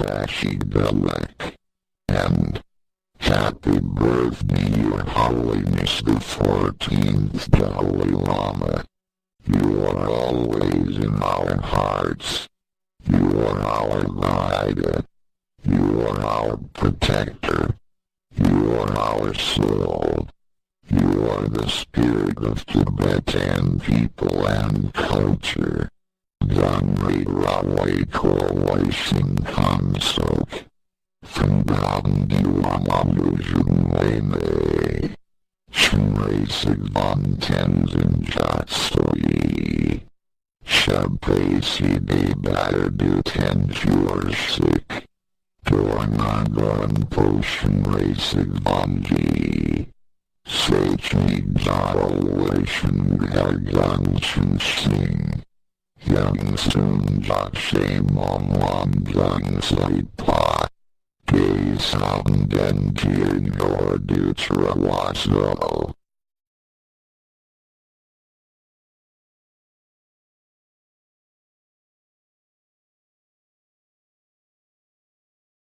H.H.the and happy birthday, Your Holiness the 14th Dalai Lama. You are always in our hearts. You are our guide. You are our protector. You are our soul. You are the spirit of Tibetan people and culture. Gangri Rawe Coalition Consok. From Diwamalusion Lene. Shinre Sigvan Tenzin Jatsoi. Shabasi de Badu Tenjursik. Dornagon Potion Racing Vanji. Sage Jalation Garganshin Sing. Young Soon Shame on One Young Saipa. Gay Sound and Tear Your Dutra Waso.